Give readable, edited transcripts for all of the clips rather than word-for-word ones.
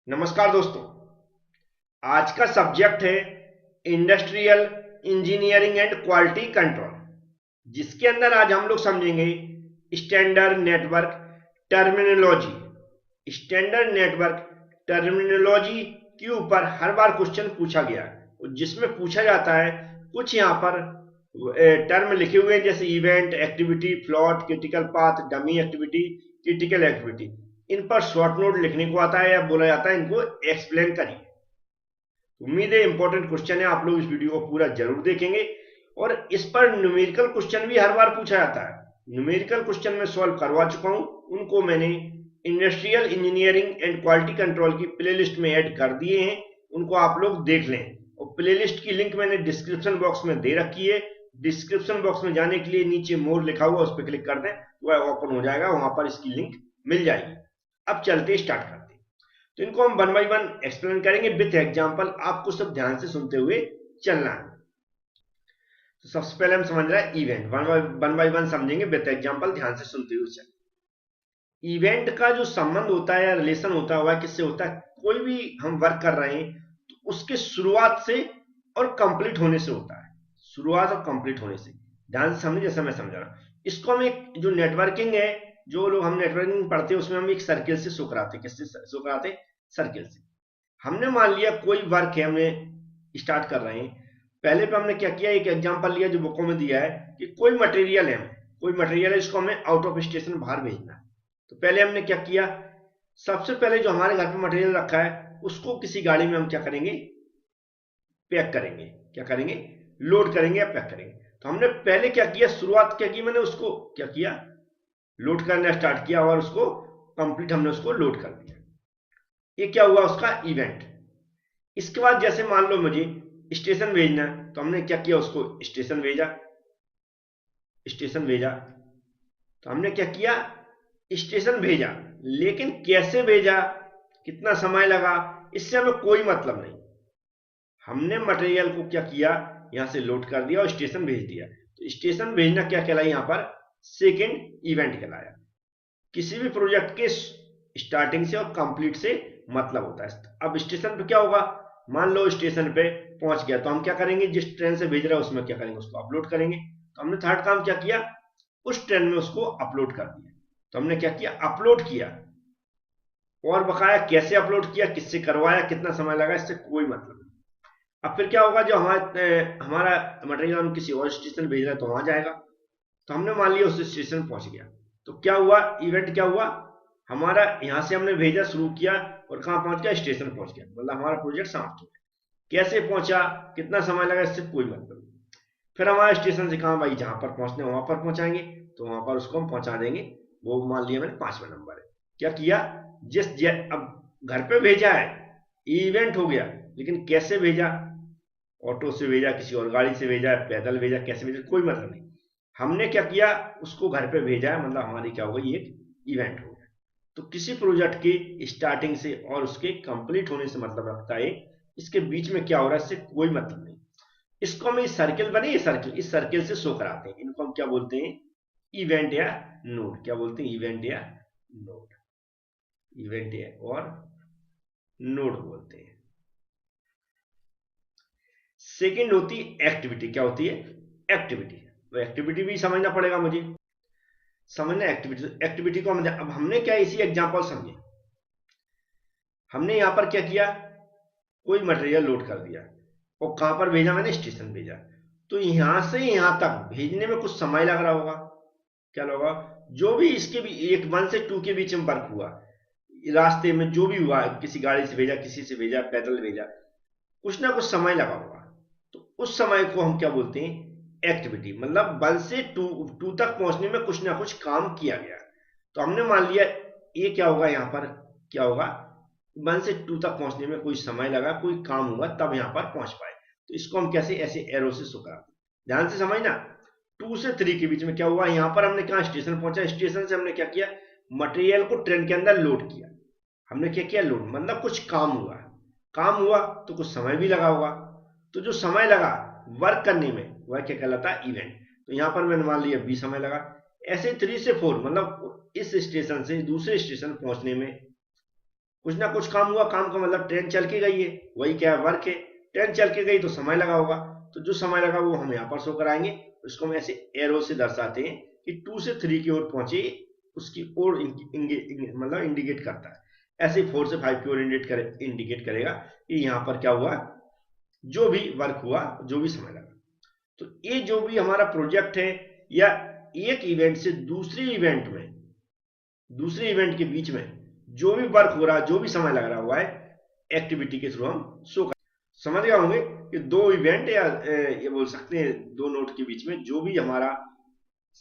नमस्कार दोस्तों। आज का सब्जेक्ट है industrial engineering and quality control, जिसके अंदर आज हम लोग समझेंगे standard network terminology. Standard network terminology के ऊपर हर बार क्वेश्चन पूछा गया है, जिसमें पूछा जाता है कुछ यहाँ पर टर्म लिखे हुए हैं, जैसे event, activity, float, critical path, dummy activity, critical activity. इन पर शॉर्ट नोट लिखने को आता है या बोला जाता है इनको एक्सप्लेन करिए। उम्मीद है इंपॉर्टेंट क्वेश्चन है, आप लोग इस वीडियो को पूरा जरूर देखेंगे। और इस पर न्यूमेरिकल क्वेश्चन भी हर बार पूछा जाता है। न्यूमेरिकल क्वेश्चन में सॉल्व करवा चुका हूं, उनको मैंने industrial engineering and quality control की प्लेलिस्ट में ऐड कर दिए हैं, उनको आप लोग देख लें। और प्लेलिस्ट की लिंक मैंने डिस्क्रिप्शन बॉक्स में दे रखी है। डिस्क्रिप्शन बॉक्स में जाने के लिए नीचे मोर लिखा हुआ, उस पर क्लिक कर दें, वह ओपन हो जाएगा, वहां पर इसकी लिंक मिल जाएगी। अब चलते स्टार्ट करते हैं। तो इनको हम वन बाई वन एक्सप्लेन करेंगे विथ एग्जांपल, आपको सब ध्यान से सुनते हुए चलना है। तो सबसे पहले हम समझ रहे हैं इवेंट, वन बाई वन समझेंगे विथ एग्जांपल, ध्यान से सुनते हुए चल। इवेंट का जो संबंध होता है या रिलेशन होता है, किससे होता है? कोई भी हम वर्क कर रहे हैं तो उसके शुरुआत से और कंप्लीट होने से होता है। शुरुआत और कंप्लीट होने से, ध्यान से समझे जैसा मैं समझा रहा हूं। इसको हम एक जो नेटवर्किंग है, जो लोग हम नेटवर्किंग पढ़ते हैं, उसमें हम एक सर्किल से शो कराते हैं। किससे शो कराते हैं? सर्किल से। हमने मान लिया कोई वर्क है, हमने स्टार्ट कर रहे हैं। पहले पे हमने क्या किया, एक एग्जांपल लिया जो बुकों में दिया है कि कोई मटेरियल है, कोई मटेरियल है, इसको हमें आउट ऑफ स्टेशन बाहर भेजना है। तो पहले हमने क्या किया, सबसे पहले जो हमारे घर पे मटेरियल रखा है उसको किसी गाड़ी में हम क्या करेंगे, पैक करेंगे। क्या करेंगे? लोड करेंगे या पैक करेंगे। तो हमने पहले क्या किया, शुरुआत क्या की, मैंने उसको क्या किया, लोड करना स्टार्ट किया और उसको कंप्लीट हमने उसको लोड कर दिया। ये क्या हुआ, उसका इवेंट। इसके बाद जैसे मान लो मुझे स्टेशन भेजना है, तो हमने क्या किया, उसको स्टेशन भेजा। स्टेशन भेजा तो हमने क्या किया, स्टेशन भेजा। लेकिन कैसे भेजा, कितना समय लगा, इससे हमें कोई मतलब नहीं। हमने मटेरियल को क्या किया, यहां से लोड कर दिया और स्टेशन भेज दिया। तो स्टेशन भेजना क्या कहलाया, यहां पर सेकेंड इवेंट कहलाया। किसी भी प्रोजेक्ट के स्टार्टिंग से और कंप्लीट से मतलब होता है। अब स्टेशन पे क्या होगा, मान लो स्टेशन पे पहुंच गया, तो हम क्या करेंगे, जिस ट्रेन से भेज रहा है उसमें क्या करेंगे, उसको अपलोड करेंगे। तो हमने थर्ड काम क्या किया, उस ट्रेन में उसको अपलोड कर दिया। तो हमने क्या किया, अपलोड किया। और बकाया कैसे अपलोड किया, किससे करवाया, कितना समय लगा, इससे कोई मतलब नहीं। अब फिर क्या होगा, जो हमारा मटेरियल हम किसी और स्टेशन भेज रहे हैं तो वहां जाएगा। तो हमने मान लिया उस स्टेशन पहुंच गया, तो क्या हुआ, इवेंट क्या हुआ, हमारा यहां से हमने भेजा शुरू किया और कहां पहुंच गया, स्टेशन पहुंच गया, मतलब हमारा प्रोजेक्ट समाप्त हो गया। कैसे पहुंचा, कितना समय लगा, इससे कोई मतलब नहीं। फिर हमारे स्टेशन से कहा भाई, जहां पर पहुंचने वहां पर पहुंचाएंगे, तो वहां पर उसको हम पहुंचा देंगे। वो मान लिया मैंने 5वां नंबर है। क्या किया, अब घर पे भेजा है, इवेंट हो गया, लेकिन कैसे भेजा, ऑटो से भेजा, किसी और गाड़ी से भेजा, पैदल भेजा, कैसे भेजा, कोई मतलब नहीं। हमने क्या किया, उसको घर पे भेजा है, मतलब हमारी क्या हो गई, एक इवेंट हो गया। तो किसी प्रोजेक्ट के स्टार्टिंग से और उसके कंप्लीट होने से मतलब रखता है, इसके बीच में क्या हो रहा है इससे कोई मतलब नहीं। इसको हम इस सर्किल बने, ये सर्किल, इस सर्किल से शो कराते हैं। इनको हम क्या बोलते हैं, इवेंट या नोड। क्या बोलते हैं, इवेंट या नोड। इवेंट या और नोड बोलते हैं। सेकेंड होती है एक्टिविटी। क्या होती है, एक्टिविटी। तो एक्टिविटी भी समझना पड़ेगा मुझे, समझना एक्टिविटी। एक्टिविटी को हम, अब हमने क्या इसी एग्जांपल समझे। हमने यहां पर क्या किया, कोई मटेरियल लोड कर दिया और कहां पर भेजा, मैंने स्टेशन भेजा। तो यहां से यहां तक भेजने में कुछ समय लग रहा होगा। क्या लगा, जो भी इसके भी एक 1 से 2 के बीच में वर्क हुआ, रास्ते में जो भी हुआ, किसी गाड़ी से भेजा, किसी से भेजा, पैदल भेजा, कुछ ना कुछ समय लगा होगा। तो उस समय को हम क्या बोलते हैं, एक्टिविटी। मतलब 1 से 2 तक पहुंचने में कुछ ना कुछ काम किया गया। तो हमने मान लिया ये क्या होगा, यहां पर क्या होगा, 1 से 2 तक पहुंचने में कोई समय लगा, कोई काम हुआ, तब यहां पर पहुंच पाए। तो इसको हम कैसे, ऐसे एरो से शो कराते हैं। ध्यान से समझना, 2 से 3 के बीच में क्या हुआ, यहां पर हमने कहा स्टेशन पहुंचा, स्टेशन से हमने क्या किया, मटेरियल को ट्रेन के अंदर लोड किया। हमने क्या किया, लोड, मतलब कुछ काम हुआ। काम हुआ तो कुछ समय भी लगा होगा। तो जो समय लगा वर्क करने में, वह क्या कहलाता है, इवेंट। तो यहां पर मैंने मान लिया बी समय लगा। ऐसे 3 से 4, मतलब इस स्टेशन से दूसरे स्टेशन पहुंचने में कुछ ना कुछ काम हुआ, काम का मतलब ट्रेन चल के गई है, वही क्या है, वर्क है। ट्रेन चल के गई तो समय लगा होगा, तो जो समय लगा वो हम यहाँ पर शो कराएंगे। इसको हम ऐसे एरो से दर्शाते हैं कि 2 से 3 की ओर पहुंचे, उसकी ओर मतलब इंडिकेट करता है। ऐसे 4 से 5 की ओर इंडिकेट करेगा कि यहाँ पर क्या हुआ, जो भी वर्क हुआ, जो भी समय लगा। तो ये जो भी हमारा प्रोजेक्ट है, या एक इवेंट से दूसरे इवेंट के बीच में जो भी वर्क हो रहा है, जो भी समय लग रहा हुआ है, एक्टिविटी के थ्रू हम शो कर। समझ गए होंगे कि दो इवेंट या ये बोल सकते हैं दो नोट के बीच में जो भी हमारा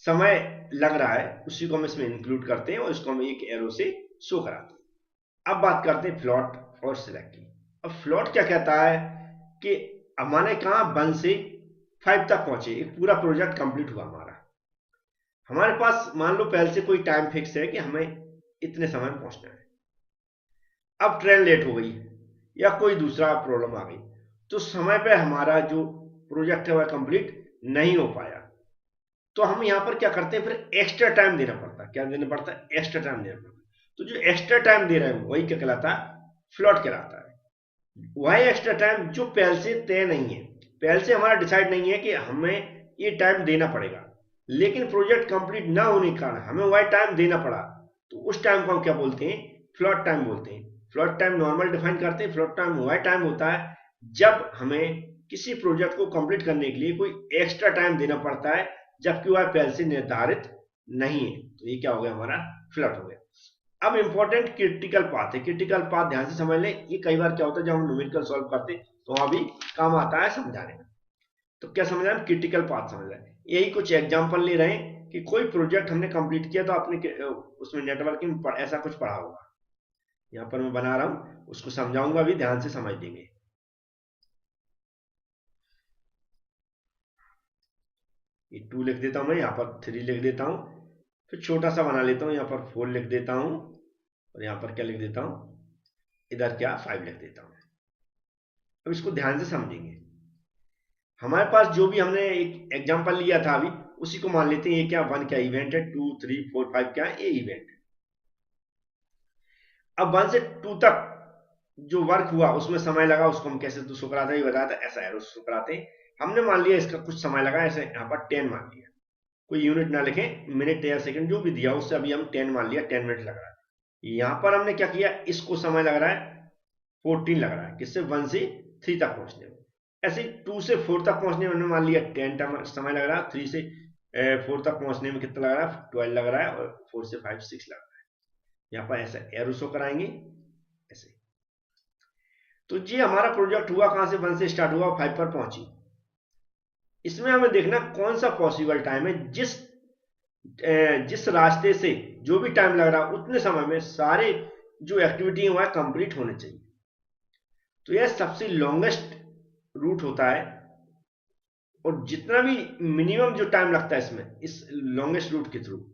समय लग रहा है, उसी को हम इसमें इंक्लूड करते हैं और इसको हम एक एरो से शो कराते हैं। अब बात करते हैं फ्लॉट और सिलेक्ट की। अब फ्लॉट क्या कहता है कि हमारे कहा 1 से 5 तक पहुंचे, एक पूरा प्रोजेक्ट कंप्लीट हुआ हमारे पास मान लो पहले से कोई टाइम फिक्स है कि हमें इतने समय में पहुंचना है। अब ट्रेन लेट हो गई या कोई दूसरा प्रॉब्लम आ गई, तो समय पे हमारा जो प्रोजेक्ट है वह कंप्लीट नहीं हो पाया, तो हम यहाँ पर क्या करते हैं, फिर एक्स्ट्रा टाइम देना पड़ता है। क्या देना पड़ता है? एक्स्ट्रा टाइम देना पड़ता है। तो जो एक्स्ट्रा टाइम दे रहे हैं वही क्या कहलाता है? फ्लॉट कहलाता है। वही एक्स्ट्रा टाइम जो पहले से तय नहीं है, पहले से हमारा डिसाइड नहीं है कि हमें ये टाइम देना पड़ेगा, लेकिन प्रोजेक्ट कंप्लीट ना होने के कारण हमें वही टाइम देना पड़ा, तो उस टाइम को हम क्या बोलते हैं? फ्लॉट टाइम बोलते हैं। फ्लॉट टाइम नॉर्मल डिफाइन करते हैं। फ्लॉट टाइम वह टाइम होता है जब हमें किसी प्रोजेक्ट को कंप्लीट करने के लिए कोई एक्स्ट्रा टाइम देना पड़ता है, जबकि वह पहले से निर्धारित नहीं है। तो ये क्या हो गया? हमारा फ्लॉट हो गया। अब इंपॉर्टेंट क्रिटिकल पाथ है। क्रिटिकल पाथ ध्यान से समझ लें, ये कई बार क्या होता है जब हम न्यूमेरिकल सॉल्व करते हैं तो वहां भी काम आता है समझाने में। तो क्या समझ रहे हैं? क्रिटिकल पाथ समझ रहे हैं। यही कुछ एग्जांपल ले रहे हैं कि कोई प्रोजेक्ट हमने कंप्लीट किया तो आपने उसमें नेटवर्किंग ऐसा कुछ पढ़ा होगा। यहाँ पर मैं बना रहा हूं, उसको समझाऊंगा भी, ध्यान से समझ लेंगे। ये 2 लिख देता हूं मैं, यहाँ पर 3 लिख देता हूं, फिर छोटा सा बना लेता हूं, यहाँ पर 4 लिख देता हूं, और यहाँ पर क्या लिख देता हूं, इधर क्या 5 लिख देता हूं। अब इसको ध्यान से समझेंगे। हमारे पास जो भी हमने एक एग्जांपल लिया था अभी, उसी को मान लेते हैं। ये क्या 1 क्या इवेंट है, 2 3 4 5 क्या है? ये इवेंट। अब 1 से 2 तक जो वर्क हुआ उसमें समय लगा, उसको हम कैसे शो कराते हैं? ये बताया था, ऐसा एरो शो कराते हैं। हमने मान लिया इसका कुछ समय लगा, ऐसे यहाँ पर 10 मान लिया, कोई यूनिट ना लिखें, मिनट या सेकंड जो भी दिया उससे अभी हम 10 मान लिया, 10 मिनट लग रहा है। यहाँ पर हमने क्या किया, इसको समय लग रहा है 14 लग रहा है, किससे? 1 से 3 तक पहुंचने में। ऐसे 2 से 4 तक पहुंचने में मान लिया 10 समय लग रहा है। 3 से 4 तक पहुंचने में कितना लग रहा है? 12 लग रहा है, और 4 से 5 6 लग रहा है। यहाँ पर ऐसा एरो शो कराएंगे ऐसे। तो ये हमारा प्रोजेक्ट हुआ कहां से? 1 से स्टार्ट हुआ, 5 पर पहुंची। इसमें हमें देखना कौन सा पॉसिबल टाइम है, जिस रास्ते से जो भी टाइम लग रहा है उतने समय में सारे जो एक्टिविटी है वह कंप्लीट होने चाहिए। तो यह सबसे लॉन्गेस्ट रूट होता है, और जितना भी मिनिमम जो टाइम लगता है इसमें, इस लॉन्गेस्ट रूट के थ्रू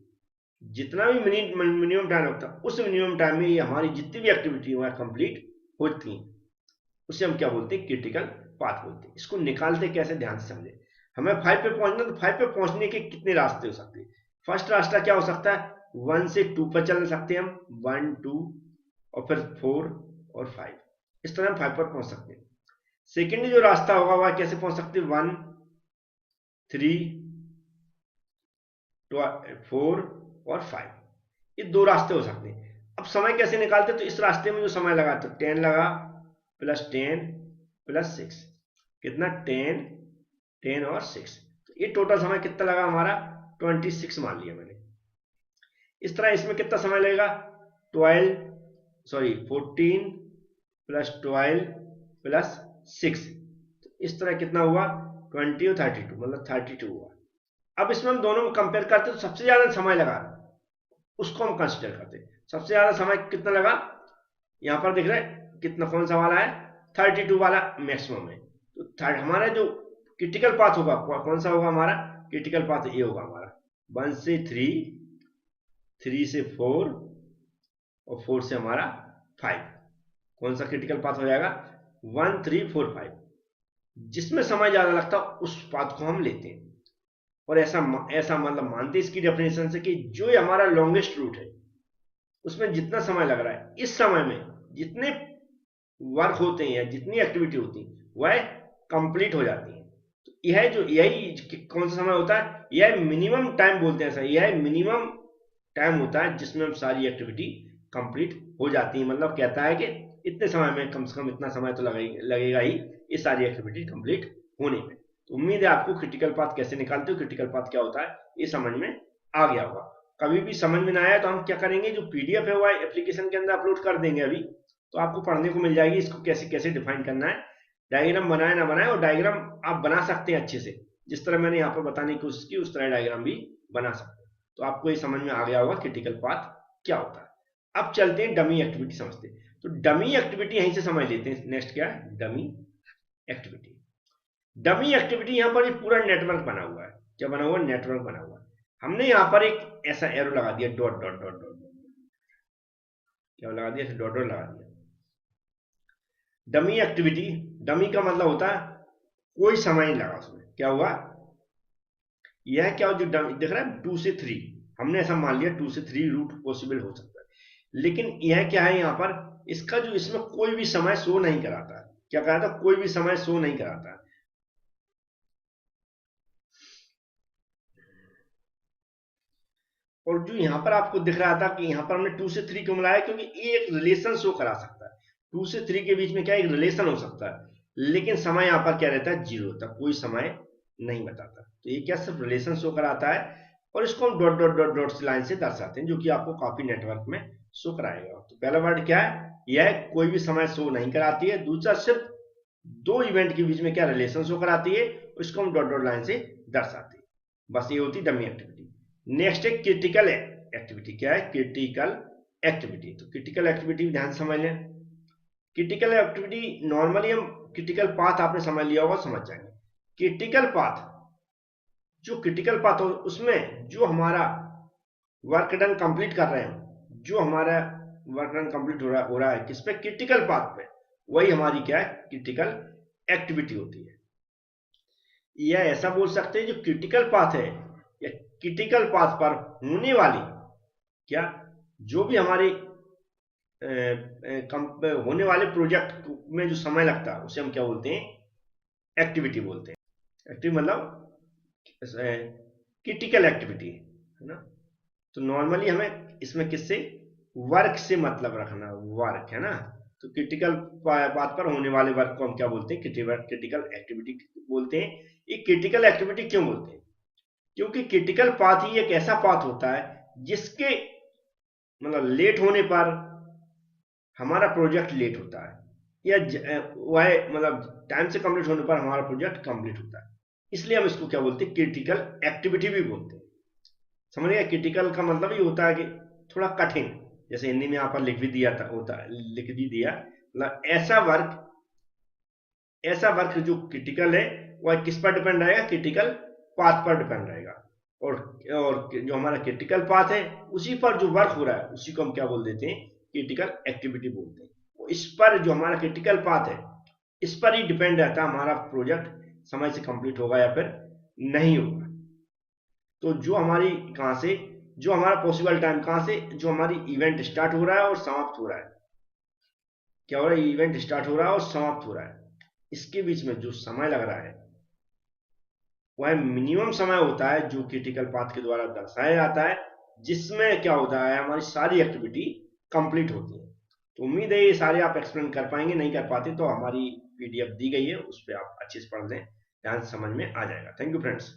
जितना भी मिनिमम टाइम लगता है, उस मिनिमम टाइम में ये हमारी जितनी भी एक्टिविटी है कंप्लीट होती है। उसे हम क्या बोलते हैं? क्रिटिकल पाथ बोलते हैं। इसको निकालते कैसे? ध्यान से समझे। हमें 5 पे पहुंचना, तो 5 पे पहुंचने के कितने रास्ते हो सकते हैं? फर्स्ट रास्ता क्या हो सकता है? 1 से 2 पर चल सकते हैं हम, 1 2, और फिर 4 और 5, इस तरह हम 5 पर पहुंच सकते हैं। सेकेंड जो रास्ता होगा वह कैसे पहुंच सकते हैं? 1 3 4 और 5, ये 2 रास्ते हो सकते हैं। अब समय कैसे निकालते? तो इस रास्ते में जो समय लगा, तो 10 लगा प्लस 10 प्लस 6, कितना? 10 10 और 6, तो ये टोटल समय कितना लगा हमारा? 26 मान लिया मैंने। इस तरह इसमें कितना समय लगेगा? 14 प्लस 12 प्लस 6, तो इस तरह कितना हुआ? 20 और 32, मतलब 32 हुआ। अब इसमें हम दोनों को कंपेयर करते हैं, तो सबसे ज्यादा समय लगा उसको हम कंसिडर करते हैं। सबसे ज्यादा समय कितना लगा? यहां पर दिख रहा है कितना, कौन सा वाला है? 32 वाला मैक्सिमम है। तो हमारा जो क्रिटिकल पाथ होगा कौन सा होगा? हमारा क्रिटिकल पाथ ये होगा हमारा 1 से 3, 3 से 4, और 4 से हमारा 5। कौन सा क्रिटिकल पाथ हो जाएगा? 1 3 4 5। जिसमें समय ज्यादा लगता है उस पाथ को हम लेते हैं, और ऐसा मतलब मानते हैं इसकी डेफिनेशन से कि जो हमारा लॉन्गेस्ट रूट है उसमें जितना समय लग रहा है, इस समय में जितने वर्क होते हैं या जितनी एक्टिविटी होती है वह कंप्लीट हो जाती है। तो यह जो यही कौन सा समय होता है, यह मिनिमम टाइम बोलते हैं सर, यह मिनिमम टाइम होता है जिसमें हम सारी एक्टिविटी कंप्लीट हो जाती है। मतलब कहता है कि इतने समय में कम से कम इतना समय तो लगेगा ही ये सारी एक्टिविटी कंप्लीट होने में। तो उम्मीद है आपको क्रिटिकल पाथ कैसे निकालते हो, क्रिटिकल पाथ क्या होता है, ये समझ में आ गया होगा। कभी भी समझ में ना आया तो हम क्या करेंगे, जो पीडीएफ है वह एप्लीकेशन के अंदर अपलोड कर देंगे अभी, तो आपको पढ़ने को मिल जाएगी इसको कैसे कैसे डिफाइन करना है। डायग्राम बनाए ना बनाए, और डायग्राम आप बना सकते हैं अच्छे से, जिस तरह मैंने यहाँ पर बताने की कोशिश की उस तरह डायग्राम भी बना सकते हैं। तो आपको ये समझ में आ गया होगा क्रिटिकल पाथ क्या होता है। अब चलते हैं डमी एक्टिविटी समझते हैं। तो डमी एक्टिविटी यहीं से समझ लेते हैं। नेक्स्ट क्या है, डमी एक्टिविटी। डमी एक्टिविटी यहाँ पर पूरा नेटवर्क बना हुआ है। क्या बना हुआ है, नेटवर्क बना हुआ है। हमने यहाँ पर एक ऐसा एरो लगा दिया, डॉट डॉट डॉट डॉट, क्या लगा दिया, डॉट डॉट लगा दिया। डमी एक्टिविटी, डमी का मतलब होता है कोई समय नहीं लगा उसमें। क्या हुआ, यह क्या जो दिख रहा है 2 से 3, हमने ऐसा मान लिया 2 से 3 रूट पॉसिबल हो सकता है। लेकिन यह क्या है, यहाँ पर इसका जो इसमें कोई भी समय शो नहीं कराता है। क्या कराता, कोई भी समय शो नहीं कराता है। और जो यहाँ पर आपको दिख रहा था कि यहाँ पर हमने 2 से 3 क्यों मिलाया, क्योंकि ये एक रिलेशन शो करा सकता है। 2 से 3 के बीच में क्या एक रिलेशन हो सकता है, लेकिन समय यहाँ पर क्या रहता है, 0 होता है, कोई समय नहीं बताता। तो ये क्या सिर्फ रिलेशन शो कराता है, और इसको हम dot dot dot dot line से दर्शाते हैं, जो कि आपको काफी नेटवर्क में शो कराएगा। तो पहला वर्ड क्या है, यह कोई भी समय शो नहीं कराती है। दूसरा, सिर्फ दो इवेंट के बीच में क्या रिलेशन शो कराती है, उसको हम डॉट डॉट लाइन से दर्शाते हैं। बस ये होती डमी एक्टिविटी। नेक्स्ट है क्रिटिकल एक्टिविटी। क्या है, क्रिटिकल एक्टिविटी। तो क्रिटिकल एक्टिविटी ध्यान समझ लें। क्रिटिकल एक्टिविटी नॉर्मली हम क्रिटिकल पाथ आपने समझ लिया होगा, समझ जाएंगे। क्रिटिकल पाथ, जो क्रिटिकल पाथ हो उसमें जो हमारा वर्क डन कंप्लीट कर रहे हैं, जो हमारा वर्क डन कंप्लीट हो रहा है किस पे, क्रिटिकल पाथ पे, वही हमारी क्या है, क्रिटिकल एक्टिविटी होती है। यह ऐसा बोल सकते हैं जो क्रिटिकल पाथ है या क्रिटिकल पाथ पर होने वाली क्या, जो भी हमारे होने वाले प्रोजेक्ट में जो समय लगता है उसे हम क्या बोलते हैं, एक्टिविटी बोलते हैं। एक्टिव मतलब क्रिटिकल एक्टिविटी है ना। तो नॉर्मली हमें इसमें किससे, वर्क से मतलब रखना, वर्क है ना। तो क्रिटिकल पाथ पर होने वाले वर्क को हम क्या बोलते हैं, क्रिटिकल एक्टिविटी बोलते हैं। ये क्रिटिकल एक्टिविटी क्यों बोलते हैं, क्योंकि क्रिटिकल पाथ ही एक ऐसा पाथ होता है जिसके मतलब लेट होने पर हमारा प्रोजेक्ट लेट होता है, या वह मतलब टाइम से कंप्लीट होने पर हमारा प्रोजेक्ट कंप्लीट होता है। इसलिए हम इसको क्या बोलते हैं, क्रिटिकल एक्टिविटी भी बोलते हैं। समझ गया, क्रिटिकल का मतलब ये होता है कि थोड़ा कठिन, जैसे हिंदी में यहाँ पर लिख भी दिया था, होता है, लिख भी दिया, मतलब ऐसा वर्क जो क्रिटिकल है वह किस पर डिपेंड रहेगा, क्रिटिकल पाथ पर डिपेंड रहेगा। और जो हमारा क्रिटिकल पाथ है उसी पर जो वर्क हो रहा है उसी को हम क्या बोल देते हैं, क्रिटिकल एक्टिविटी बोलते हैं। इस पर जो हमारा क्रिटिकल पाथ है इस पर ही डिपेंड रहता है हमारा प्रोजेक्ट समय से कंप्लीट होगा या फिर नहीं होगा। तो जो हमारी कहां से, जो हमारा पॉसिबल टाइम कहां से, जो हमारी इवेंट स्टार्ट हो रहा है और समाप्त हो रहा है, क्या हो रहा है, इवेंट स्टार्ट हो रहा है और समाप्त हो रहा है, इसके बीच में जो समय लग रहा है वह मिनिमम समय होता है जो क्रिटिकल पाथ के द्वारा दर्शाया जाता है, जिसमें क्या होता है, हमारी सारी एक्टिविटी कंप्लीट होती है। तो उम्मीद है ये सारे आप एक्सप्लेन कर पाएंगे, नहीं कर पाते तो हमारी पीडीएफ दी गई है, उस पर आप अच्छे से पढ़ लें, ध्यान से समझ में आ जाएगा। Thank you friends.